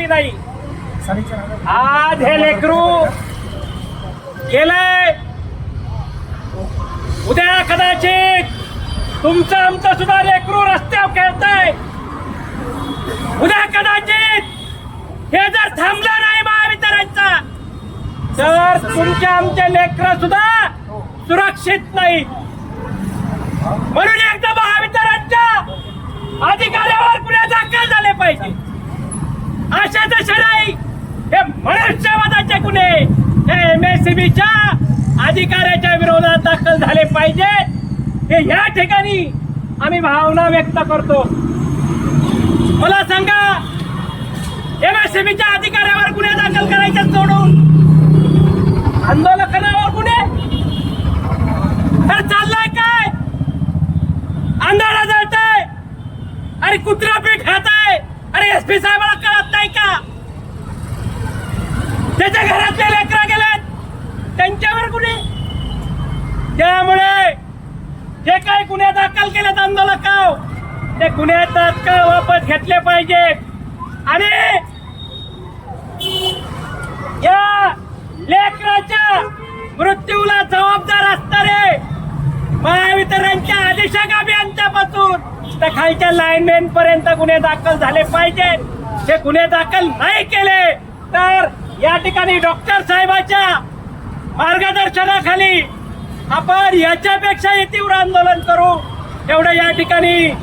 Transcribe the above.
केली नाही। आज हे लेकरू गेलंय, उद्या कदाचित तुमचं आमचं सुद्धा लेकरू रस्त्यावर खेळतंय। उद्या कदाचित हे जर थांबलं नाही महावितरणचा तर तुमच्या आमचे लेकरं सुद्धा सुरक्षित नाही। म्हणून एकदा महावितरणच्या अधिकाऱ्यावर गुन्हे दाखल झाले पाहिजे। अशा तसे नाही, हे मनुष्यवधाचे गुन्हे हे MSEBच्या अधिकाऱ्याच्या विरोधात दाखल झाले पाहिजे। हे या ठिकाणी आम्ही भावना व्यक्त करतो। मला सांगा, MSEBच्या अधिकाऱ्यावर गुन्हे दाखल करायचे सोडून आंदोलकांवर गुन्हे तर चाललंय काय? आंदोलन जळतंय आणि कुत्रा पीठ खाताय आणि SP साहेबांना कळत नाही का? त्याच्या घरातले लेकरं गेलेत, त्यांच्यावर गुन्हे। त्यामुळे जे काही गुन्हे दाखल केलेत आंदोलकाव, ते गुन्हे तात्काळ वापस घेतले पाहिजेत आणि या लेकराच्या मृत्यूला जबाबदार असणारे महावितरणच्या अधीक्षक अभियंत्यापासून तर खालच्या लाईनमॅन पर्यंत गुन्हे दाखल झाले पाहिजेत। हे गुन्हे दाखल नाही केले तर या ठिकाणी डॉक्टर साहेबांच्या मार्गदर्शनाखाली आपण याच्यापेक्षाही तीव्र आंदोलन करू, एवढं या ठिकाणी